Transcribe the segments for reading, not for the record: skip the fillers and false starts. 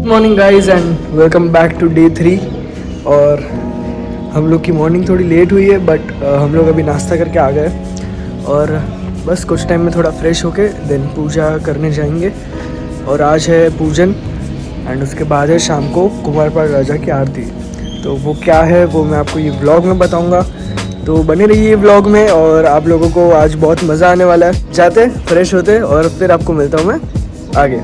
Morning guys and welcome back to day 3। और हम लोग की मॉर्निंग थोड़ी लेट हुई है बट हम लोग अभी नाश्ता करके आ गए और बस कुछ टाइम में थोड़ा फ्रेश होके देन पूजा करने जाएंगे। और आज है पूजन एंड उसके बाद है शाम को कुमारपाल राजा की आरती। तो वो क्या है वो मैं आपको ये व्लॉग में बताऊंगा, तो बने रहिए व्लॉग में और आप लोगों को आज बहुत मज़ा आने वाला है। जाते फ्रेश होते और फिर आपको मिलता हूँ मैं आगे।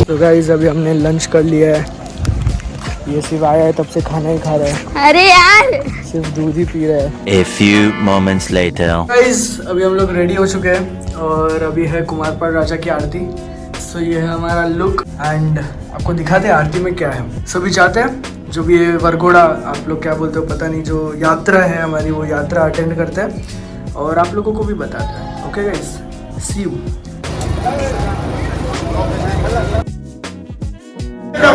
तो गाइस अभी हमने लंच कर लिया है, ये सिर्फ आया है तब से खाना ही खा रहा है। अरे यार सिर्फ दूध ही पी रहा है। A few moments later. Guys अभी हम लोग रेडी हो चुके हैं और अभी है कुमारपाल राजा की आरती। सो ये है हमारा लुक एंड आपको दिखाते हैं आरती में क्या है। सभी चाहते हैं जो भी ये वरघोड़ा आप लोग क्या बोलते हो पता नहीं, जो यात्रा है हमारी वो यात्रा अटेंड करते हैं और आप लोगों को भी बताते हैं। Okay guys, see you.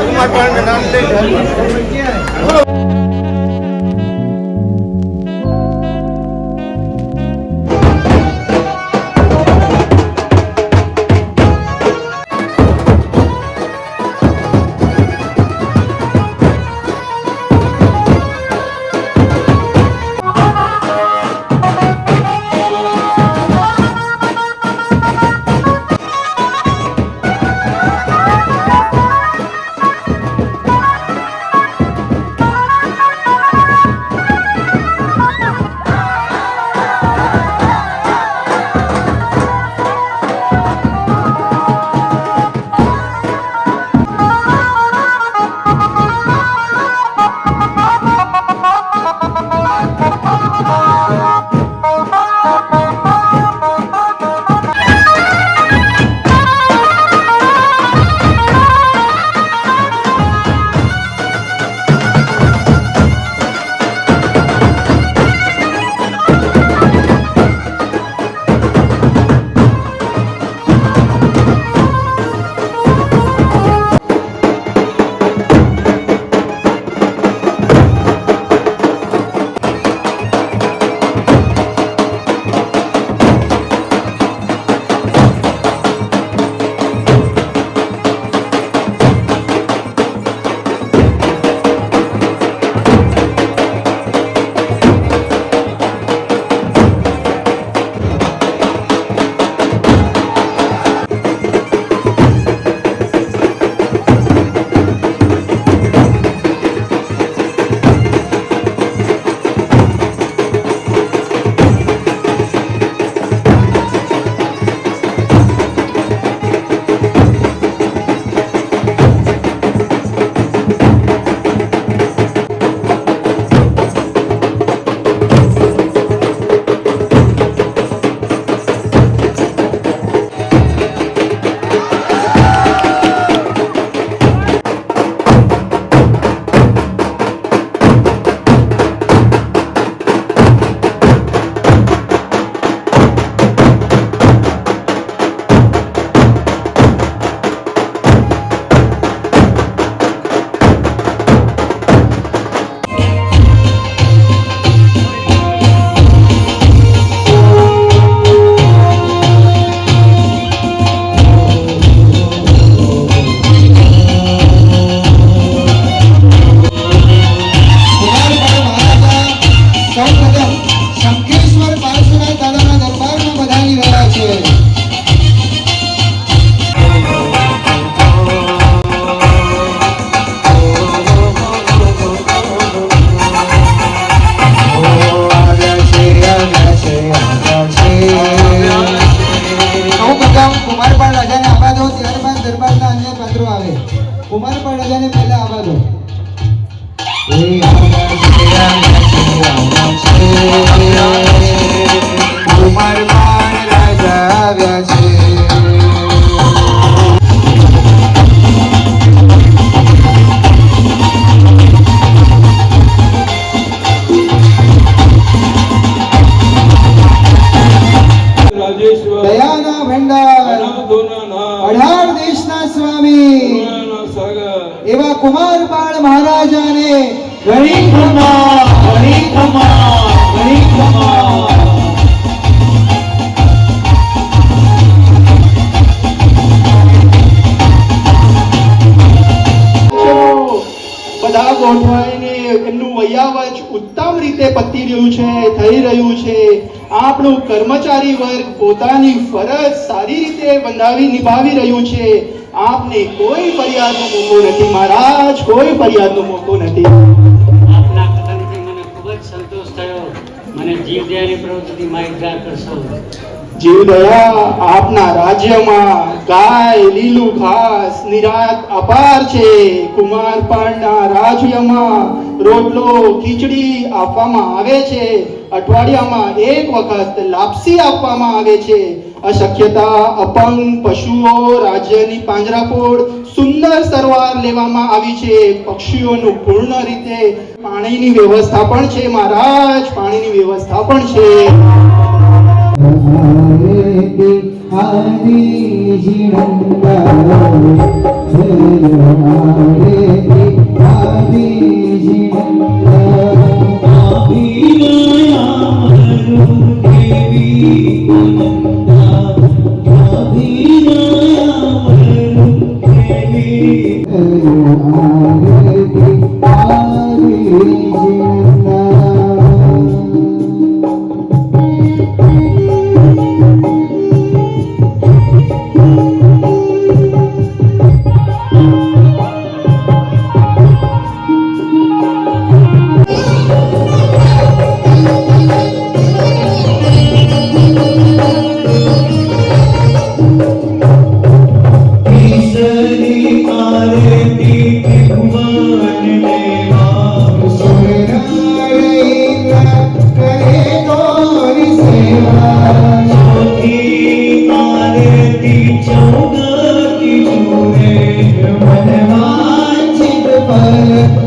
Kumarpal का नाम कुमारपाल महाराजाने ઘણી ખમા ઘણી ખમા ઘણી ખમા. બધા ગોઠવાઈને એમનું વૈયાવચ ઉત્તમ રીતે પતી રહ્યું છે, થઈ રહ્યું છે. આપણું કર્મચારી વર્ગ પોતાની ફરજ સારી રીતે નિભાવી રહ્યું છે. આપને કોઈ ફરિયાદનો મોકો નથી મહારાજ, કોઈ ફરિયાદનો મોકો નથી. આપના કથનથી મને ખૂબ જ સંતોષ થયો. મને જીવદયાની પ્રવૃત્તિ માહિતગાર કરશો. જીવદયા આપના રાજ્યમાં ગાય લીલું ઘાસ નિરાત અપાર છે. કુમારપાળના રાજ્યમાં રોટલો ખીચડી આપવામાં આવે છે. અઠવાડિયામાં એક વખત લાપસી આપવામાં આવે છે. અશક્યતા અપંગ પશુઓ રાજ્યની પાંજરાપોળ સુંદર સરવાર લેવામાં આવી છે. પક્ષીઓનું પૂર્ણ રીતે પાણીની વ્યવસ્થા પણ છે મહારાજ, પાણીની વ્યવસ્થા પણ છે. आदि जिनंदा आदि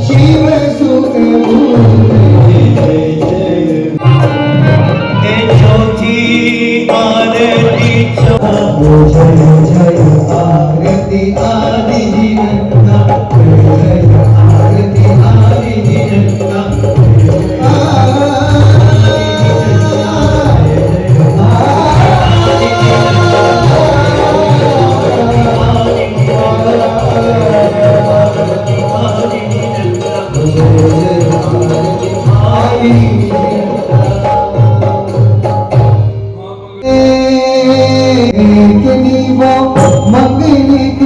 शिव सुख आरती आदि जिनंदा आरती आदि जिनंदा मंगलिक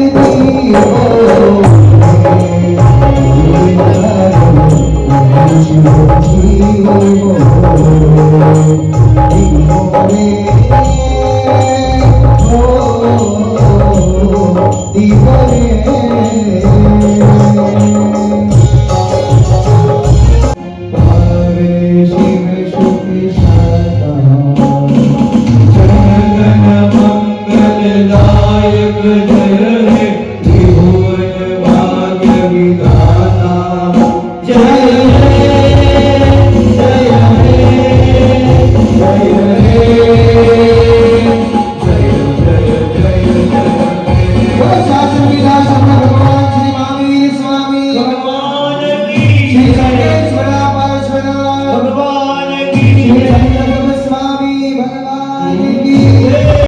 भगवान